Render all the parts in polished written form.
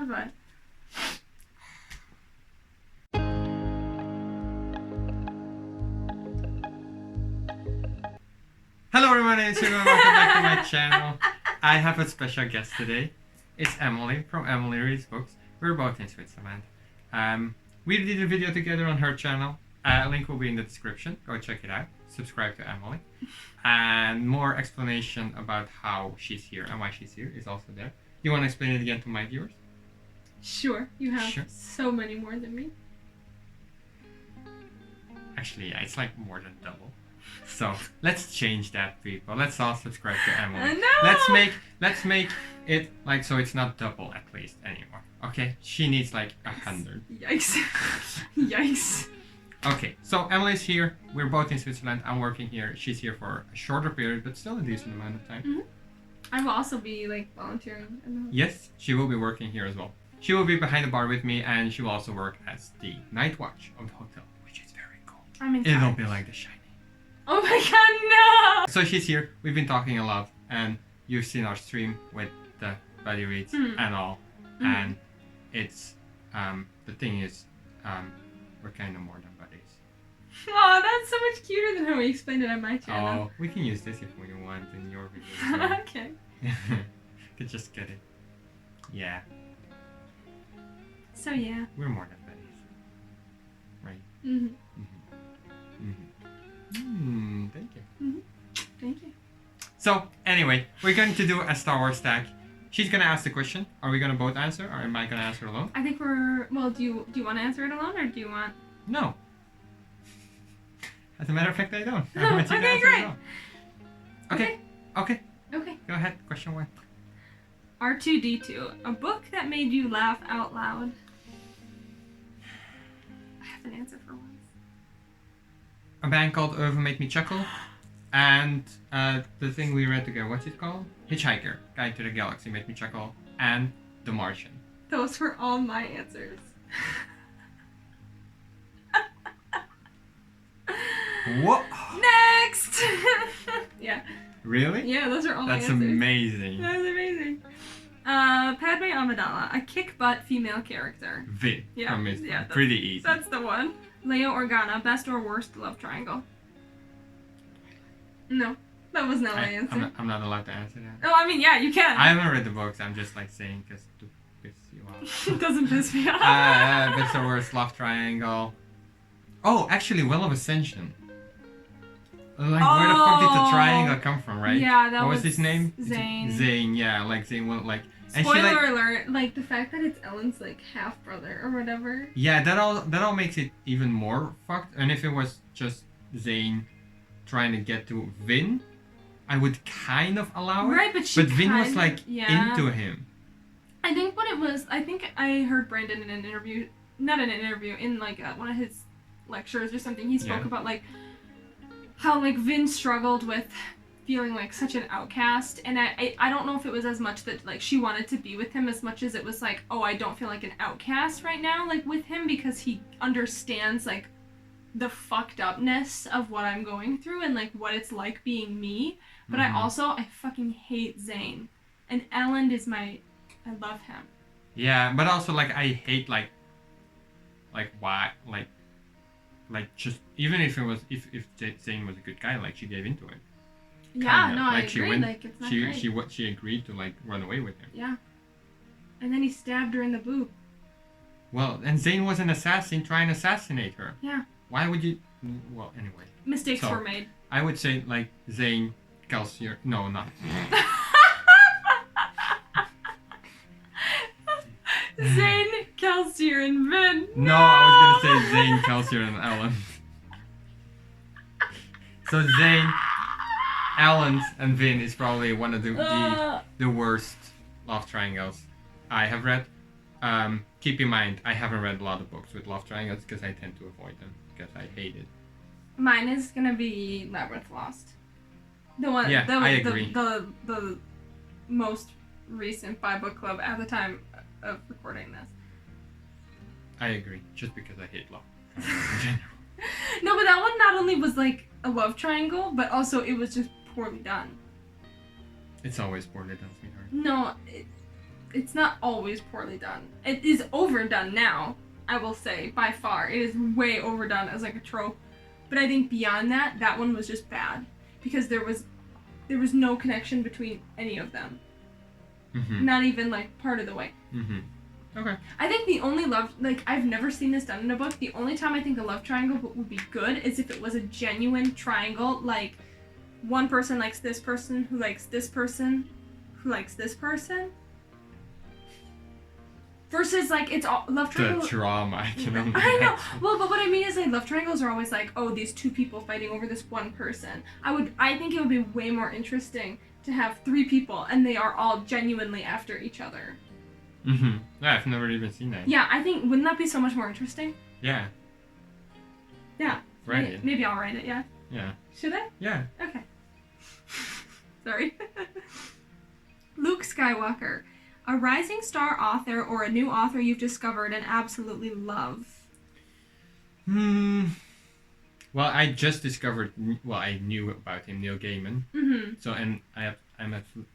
Bye-bye. Hello everyone, it's Hugo and welcome back to my channel. I have a special guest today. It's Emily from Emily Reads Books. We're both in Switzerland. We did a video together on her channel. Link will be in the description. Go check it out. Subscribe to Emily. And more explanation about how she's here and why she's here is also there. You want to explain it again to my viewers? Sure, you have so many more than me. Actually, yeah, it's like more than double. So let's change that, people. Let's all subscribe to Emily. No! Let's make it like so it's not double at least anymore. Okay? She needs like 100. Yikes. Yikes. Okay, so Emily's here. We're both in Switzerland. I'm working here. She's here for a shorter period, but still a decent amount of time. Mm-hmm. I will also be like volunteering in the hotel. Yes, she will be working here as well. She will be behind the bar with me, and she will also work as the night watch of the hotel, which is very cool. I'm in. It'll be like The Shining. Oh my god, no! So she's here. We've been talking a lot, and you've seen our stream with the buddy reads and all. And it's the thing is, we're kind of more than buddies. Oh, that's so much cuter than how we explained it on my channel. Oh, we can use this if we want in your video. Okay. Could just get it. Yeah. So yeah. We're more than buddies. Right? Thank you. Thank you. So, anyway, we're going to do a Star Wars stack. She's gonna ask the question. Are we gonna both answer, or am I gonna answer alone? I think we're... Well, do you want to answer it alone, or do you want... No. As a matter of fact, I don't. I want you to Okay, answer great. alone. Okay. Okay. Go ahead. Question 1. R2-D2. A book that made you laugh out loud. I have an answer for once. A band called Over Make Me Chuckle. And the thing we read together, what's it called? Hitchhiker, Guide to the Galaxy, Made Me Chuckle, and The Martian. Those were all my answers. What? Next! Yeah. Really? Yeah, those are all That's my answers. amazing. That's amazing. Padme Amidala, a kick-butt female character. Vin from Mistborn. Yeah, Pretty easy. That's the one. Leia Organa, best or worst love triangle. No, that was not my answer. I'm not allowed to answer that. Oh, I mean, yeah, you can. I haven't read the books. I'm just like saying because to piss you off. It doesn't piss me off. Best or worst love triangle. Oh, actually, Well of Ascension. Like, where the fuck did the triangle come from, right? Yeah, that what was his name? Zane. Zane, yeah, like Zane went like. And Spoiler she, like, alert! Like the fact that it's Ellen's like half brother or whatever. Yeah, that all makes it even more fucked. And if it was just Zane trying to get to Vin, I would kind of allow it. Right, but Vin was like into him. I think what it was, I think I heard Brandon in an interview, not in an interview, in like one of his lectures or something. He spoke about like how like Vin struggled with feeling like such an outcast, and I don't know if it was as much that like she wanted to be with him as much as it was like, oh, I don't feel like an outcast right now like with him because he understands like the fucked upness of what I'm going through and like what it's like being me. But I fucking hate Zane, and Ellen is I love him. Yeah, but also like I hate like why just even if it was if Zane was a good guy, like she gave into it. Yeah, no, like I agree. Like it's not great. She agreed to like run away with him. Yeah, and then he stabbed her in the boob. Well, and Zane was an assassin trying to assassinate her. Yeah. Why would you? Well, anyway. Mistakes were made. I would say like Zane, Kelsier. No, not. Zane, Kelsier, and Vin. No, I was gonna say Zane, Kelsier, and Ellen. So Zane, Ellen, and Vin is probably one of the worst love triangles I have read. Keep in mind, I haven't read a lot of books with love triangles because I tend to avoid them because I hate it. Mine is gonna be Labyrinth Lost. The one. Yeah, I agree. The most recent by book club at the time of recording this. I agree, just because I hate love triangles in general. No, but that one not only was like a love triangle, but also it was just poorly done. It's always poorly done, sweetheart. No, it's not always poorly done. It is overdone now, I will say, by far. It is way overdone as like a trope. But I think beyond that, that one was just bad because there was no connection between any of them. Mm-hmm. Not even like part of the way. Mm-hmm. Okay. I think the only love, like, I've never seen this done in a book. The only time I think a love triangle would be good is if it was a genuine triangle, like one person likes this person who likes this person who likes this person. Versus, like, it's all love triangle. The drama, I can only I know. imagine. Well, but what I mean is, like, love triangles are always like, oh, these two people fighting over this one person. I think it would be way more interesting to have 3 people and they are all genuinely after each other. Mm-hmm. Yeah, I've never even seen that. Yeah, I think, wouldn't that be so much more interesting? Yeah. Yeah. Write it. Maybe I'll write it, yeah. Yeah. Should I? Yeah. Okay. Sorry. Luke Skywalker. A rising star author or a new author you've discovered and absolutely love. Well, I just discovered. Well, I knew about him, Neil Gaiman. Mm-hmm. So, and I'm absolutely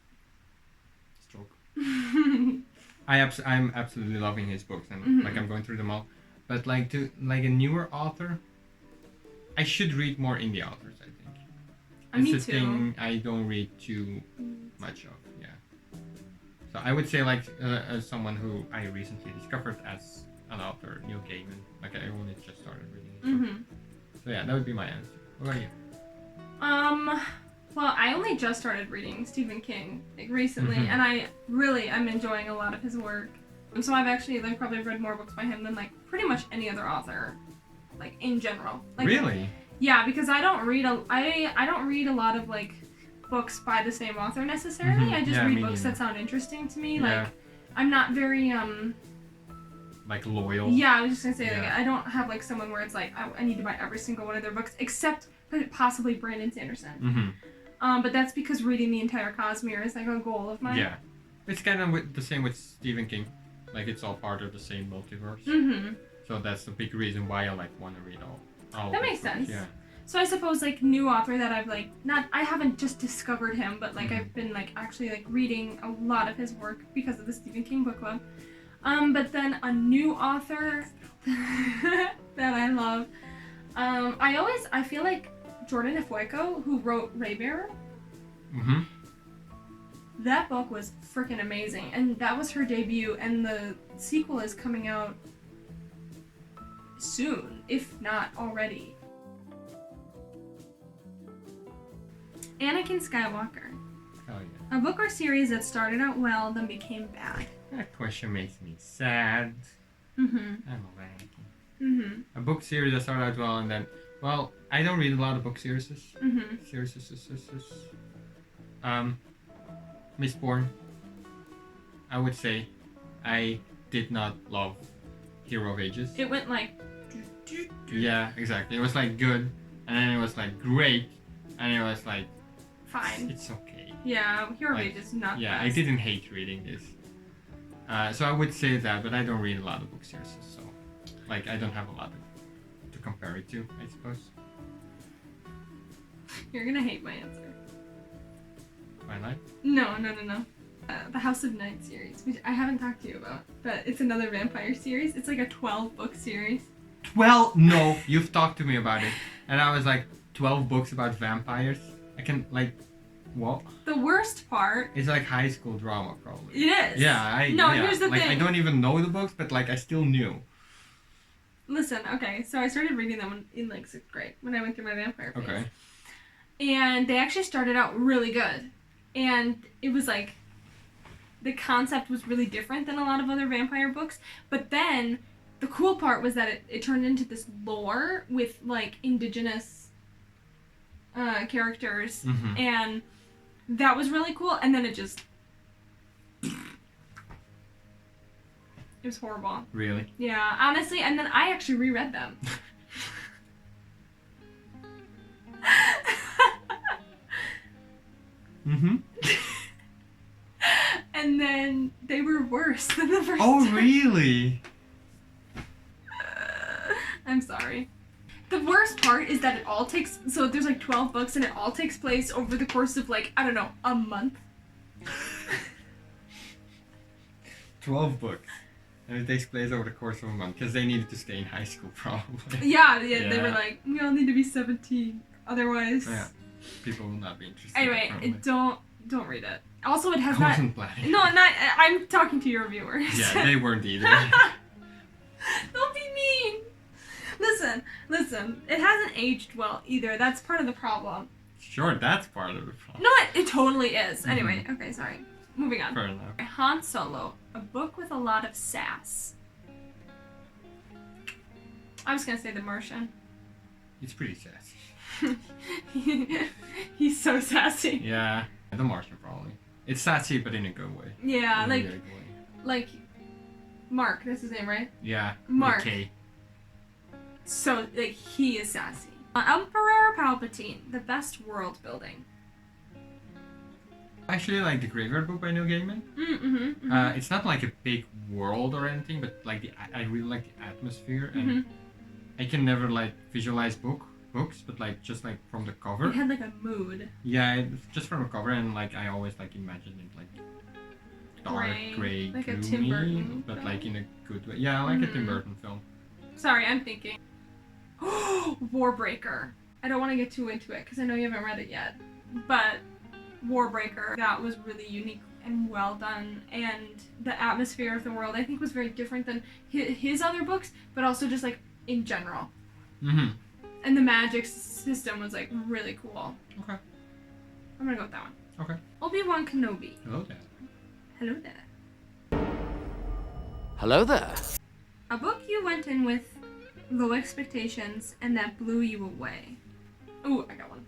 stroke. I'm absolutely loving his books, and like I'm going through them all. But like a newer author, I should read more indie authors. I think. Me It's too. the thing I don't read too much of. Yeah. So I would say like as someone who I recently discovered as an author, Neil Gaiman. Like I only just started reading his books. Mm-hmm. So yeah, that would be my answer. What about you? Well, I only just started reading Stephen King, like, recently, Mhm. and I'm enjoying a lot of his work. And so I've actually, like, probably read more books by him than, like, pretty much any other author, like, in general. Like, Really? Yeah, because I don't read a lot of, like, books by the same author necessarily. Mhm. I just Yeah, read me books neither. that sound interesting to me. Yeah. Like, I'm not very, Like loyal? yeah, I was just gonna say, like, Yeah. I don't have, like, someone where it's like, I need to buy every single one of their books, except possibly Brandon Sanderson. Mm-hmm. But that's because reading the entire Cosmere is, like, a goal of mine. Yeah. It's kind of the same with Stephen King. Like, it's all part of the same multiverse. Mm-hmm. So that's the big reason why I, like, want to read all That of makes his books. sense. Yeah. So I suppose, like, new author that I've, like, I haven't just discovered him, but, like, Mhm. I've been, like, actually, like, reading a lot of his work because of the Stephen King book club. But then a new author that I love, I feel like Jordan Ifueko, who wrote Raybearer, Mm-hmm. that book was freaking amazing, and that was her debut, and the sequel is coming out soon, if not already. Anakin Skywalker. Oh, yeah. A book or series that started out well, then became bad. That question makes me sad. Mm-hmm. I'm a Anakin. Mm-hmm. A book series that started out well and then... Well, I don't read a lot of book series. Mm-hmm. Mistborn. I would say I did not love Hero of Ages. It went like... Yeah, exactly. It was like good, and then it was like great, and it was like... Fine. It's okay. Yeah, Hero of Like, Ages is not Yeah, the I best. didn't hate reading this. So I would say that, but I don't read a lot of book series, so like I don't have a lot to compare it to, I suppose. You're gonna hate my answer. Twilight? No. The House of Night series, which I haven't talked to you about, but it's another vampire series. It's like a 12-book series. 12? No, you've talked to me about it, and I was like, 12 books about vampires? I can like, what? The worst part... It's like high school drama, probably. It is. Yeah, Here's the like, thing. I don't even know the books, but like I still knew. Listen, okay, so I started reading them in like 6th grade when I went through my vampire phase. Okay. And they actually started out really good. And it was like, the concept was really different than a lot of other vampire books. But then, the cool part was that it turned into this lore with like indigenous characters. Mm-hmm. And that was really cool. And then it just... It was horrible. Really? Yeah, honestly, and then I actually reread them. Mm-hmm. And then they were worse than the first Oh, time. really? I'm sorry. The worst part is that it all takes... So there's like 12 books and it all takes place over the course of like, I don't know, a month. 12 books. And it takes place over the course of a month because they needed to stay in high school, probably. Yeah, they were like, we all need to be 17, otherwise. Yeah, people will not be interested. Anyway, don't read it. Also, it has I wasn't planning. No, not. I'm talking to your viewers. Yeah, they weren't either. Don't be mean. Listen. It hasn't aged well either. That's part of the problem. Sure, that's part of the problem. No, it totally is. Anyway, okay, sorry. Moving on. Fair enough. Han Solo, a book with a lot of sass. I was gonna say The Martian. It's pretty sassy. He's so sassy. Yeah, The Martian probably. It's sassy, but in a good way. Yeah, In a like really good way. like Mark. That's his name, right? Yeah. Mark. K. So like he is sassy. Emperor Palpatine, the best world building. I actually like the Graveyard Book by Neil Gaiman. It's not like a big world or anything, but like I really like the atmosphere, and I can never like visualize books, but like just like from the cover. It had like a mood. Yeah, just from the cover, and like I always like imagine it like dark, gray, like gloomy, a Tim Burton but film. like in a good way. Yeah, I like a Tim Burton film. Sorry, I'm thinking. Warbreaker. I don't want to get too into it because I know you haven't read it yet, but Warbreaker, that was really unique and well done, and the atmosphere of the world I think was very different than his other books, but also just like in general. And the magic system was like really cool. Okay. I'm gonna go with that one. Okay. Obi-Wan Kenobi. Hello there. Hello there. Hello there. A book you went in with low expectations and that blew you away. Ooh, I got one.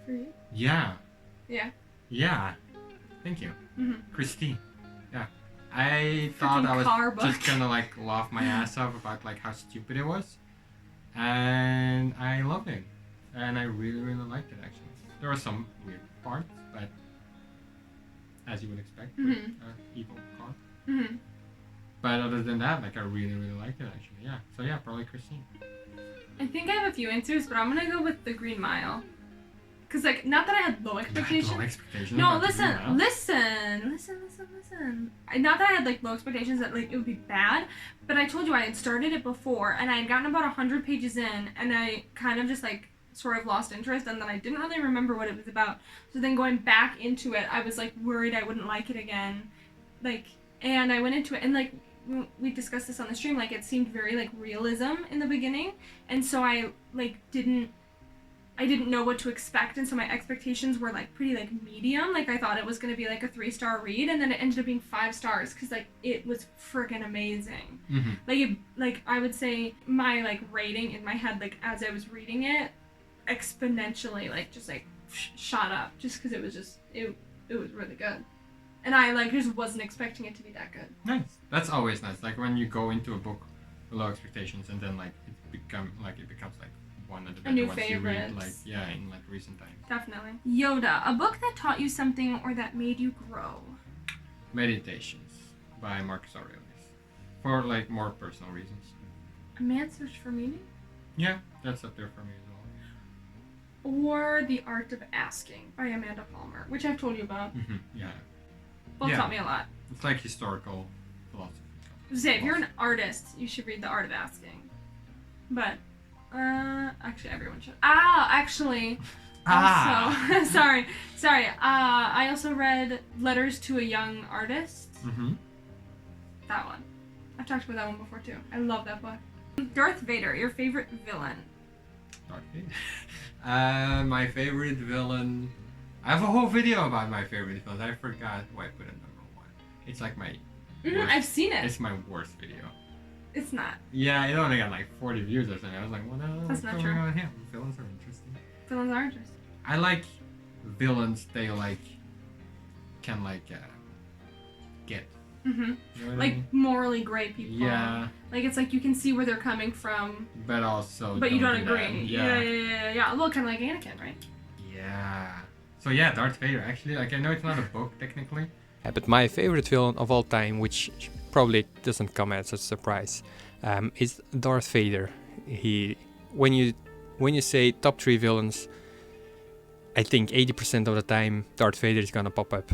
For you? Yeah. Yeah. Yeah. Thank you. Christine. Yeah. I Freaking thought I was car book. just gonna like laugh my ass off about like how stupid it was. And I loved it. And I really, really liked it actually. There were some weird parts, but as you would expect, with evil car. But other than that, like I really, really liked it actually. Yeah. So yeah, probably Christine. I think I have a few answers, but I'm gonna go with The Green Mile. Cause like, not that I had low expectations. Low expectations. No, about the Green Mile. listen. Not that I had like low expectations that like it would be bad, but I told you I had started it before and I had gotten about 100 pages in and I kind of just like sort of lost interest and then I didn't really remember what it was about. So then going back into it, I was like worried I wouldn't like it again. Like, and I went into it and like, we discussed this on the stream, like it seemed very like realism in the beginning. And so I like didn't know what to expect, and so my expectations were like pretty like medium. Like I thought it was gonna be like a 3-star read, and then it ended up being 5 stars because like it was freaking amazing. Like I would say my like rating in my head like as I was reading it exponentially like just like shot up just because it was just it was really good, and I like just wasn't expecting it to be that good. Nice. That's always nice. Like when you go into a book with low expectations and then like it becomes like one of the better ones you read, like in like recent times. Definitely. Yoda, a book that taught you something or that made you grow. Meditations by Marcus Aurelius, for like more personal reasons. A Man's Search for Meaning? Yeah, that's up there for me as well. Or The Art of Asking by Amanda Palmer, which I've told you about. Yeah. Both taught me a lot. It's like historical philosophy. Say, if you're an artist, you should read The Art of Asking. But actually everyone should. Also, sorry. I also read Letters to a Young Artist. That one. I've talked about that one before too. I love that book. Darth Vader, your favorite villain. Darth Vader. My favorite villain. I have a whole video about my favorite villains. I forgot why I put it number 1. It's like my. I've seen it. It's my worst video. It's not. Yeah, it only got like 40 views or something. I was like, what That's not true. on here? Villains are interesting. Villains are interesting. I like villains they like can like get. You know what Like I mean? morally gray people. Yeah. Like it's like you can see where they're coming from. But also. But you don't do agree. that. Yeah. Well, kind of like Anakin, right? Yeah. So yeah, Darth Vader. Actually, like I know it's not a book technically. But my favorite villain of all time, which probably doesn't come as a surprise, is Darth Vader. When you say top 3 villains, I think 80% of the time Darth Vader is gonna pop up.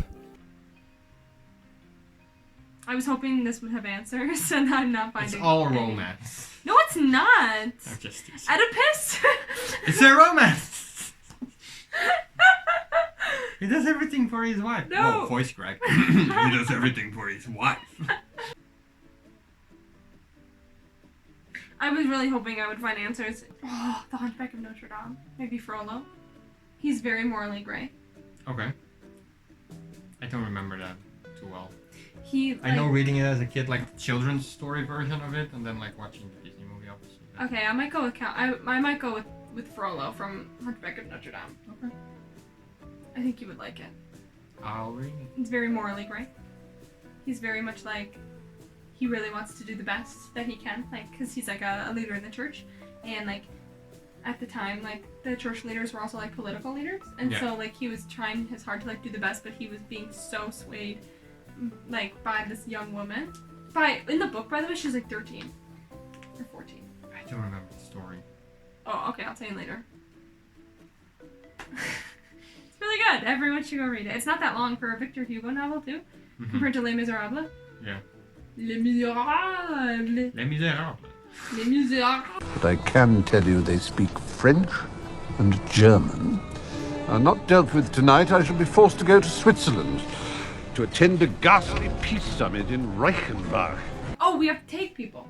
I was hoping this would have answers, and I'm not finding. It's all any. romance. No, it's not. I'm just teasing. Oedipus. It's a romance. He does everything for his wife. No. Whoa, voice crack. He does everything for his wife. I was really hoping I would find answers. Oh, The Hunchback of Notre Dame. Maybe Frollo. He's very morally gray. Okay. I don't remember that too well. He. I know reading it as a kid, like the children's story version of it, and then like watching the Disney movie, obviously. Okay, I might go with I might go with Frollo from Hunchback of Notre Dame. Okay. I think you would like it. I'll read it. He's very morally gray. He's very much like, he really wants to do the best that he can, like, because he's like a leader in the church, and like, at the time, like, the church leaders were also like political leaders, and so like he was trying his hard to like do the best, but he was being so swayed, like, by this young woman. In the book, by the way, she's like 13 or 14. I don't remember the story. Oh, okay, I'll tell you later. It's really good. Everyone should go read it. It's not that long for a Victor Hugo novel, too, compared to Les Miserables. Yeah. Les Miserables. Les Miserables. Les Miserables. But I can tell you they speak French and German. Not dealt with tonight, I shall be forced to go to Switzerland to attend a ghastly peace summit in Reichenbach. Oh, we have to take people.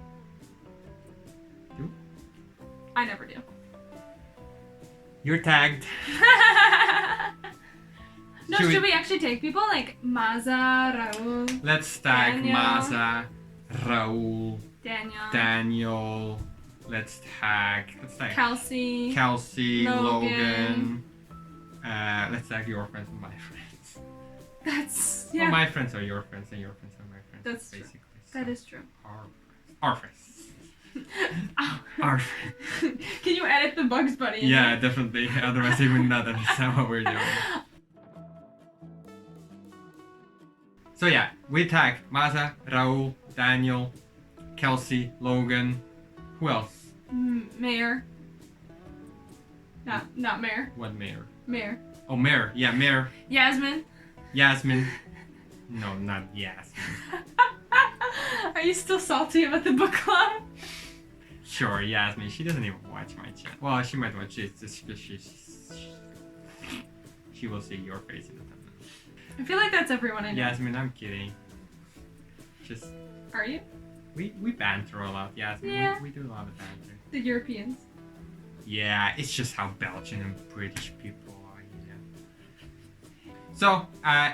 You? I never do. You're tagged. No, should we actually take people? Like Maza, Raul, Let's tag Daniel. Maza, Raul, Daniel, Daniel. Let's tag Kelsey, Logan. Let's tag your friends and my friends. That's Well, my friends are your friends and your friends are my friends. That's true. basically. That is true. Our friends. Our friends. Can you edit the Bugs Bunny? in Yeah, there? definitely. Otherwise, they would not understand what we're doing. So yeah, we tag Maza, Raul, Daniel, Kelsey, Logan. Who else? Mayor. Not Mayor. What mayor? Mayor. Oh, mayor. Yeah, mayor. Yasmin. Yasmin. No, not Yasmin. Are you still salty about the book club? Sure, Yasmin. She doesn't even watch my channel. Well, she might watch it. She will see your face in the thumbnail. I feel like that's everyone I know. Yasmin, I'm kidding. Just Are you? we banter a lot, Yasmin. Yeah. We do a lot of banter. The Europeans. Yeah, it's just how Belgian and British people are, yeah. So,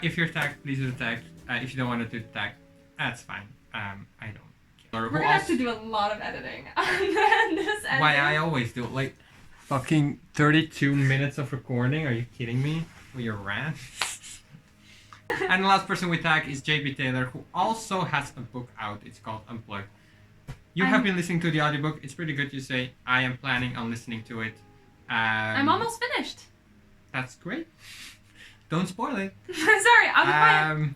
if you're tagged, please do the tag. If you don't want to do the tag, that's fine. I don't care. We're gonna have to do a lot of editing on this ending. Why I always do like fucking 32 minutes of recording? Are you kidding me? With your rants? And the last person we tag is JB Taylor, who also has a book out. It's called Unplugged. You have been listening to the audiobook. It's pretty good, you say. I am planning on listening to it. I'm almost finished. That's great. Don't spoil it. Sorry, I'm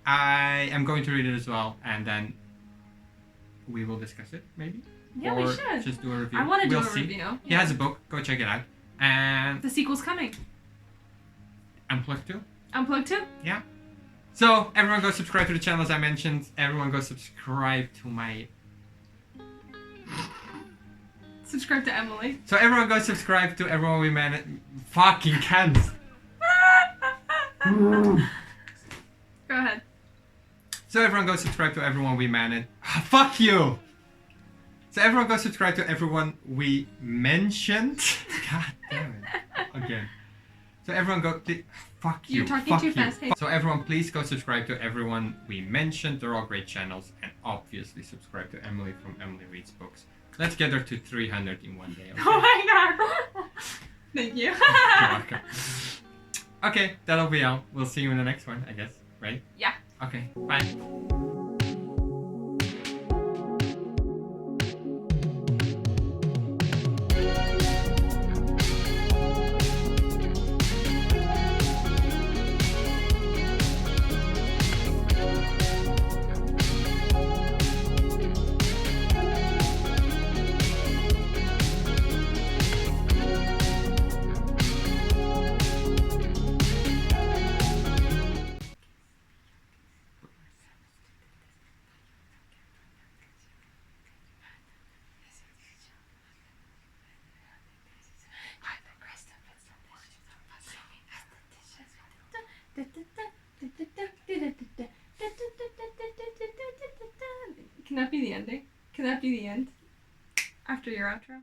I am going to read it as well, and then we will discuss it, maybe? Yeah, or we should. Just do a review. I want to do We'll a see. review. He has a book. Go check it out. And The sequel's coming. Unplugged too. Unplugged too? Yeah. So everyone go subscribe to the channel as I mentioned. Everyone go subscribe to my... Subscribe to Emily. So everyone go subscribe to Everyone We Manage. Fucking cans. Go ahead. So everyone go subscribe to Everyone We Manage. Fuck you! So everyone go subscribe to Everyone We Mentioned. God damn it. Again. So everyone go... Fuck you. You're talking Fuck too you. fast. Hey. So everyone please go subscribe to Everyone We Mentioned. They're all great channels. And obviously subscribe to Emily from Emily Reads Books. Let's get her to 300 in one day. Okay? Oh my god. Thank you. You're welcome. Okay, that'll be all. We'll see you in the next one, I guess. Right? Yeah. Okay, bye. Can that be the ending? Can that be the end? After your outro?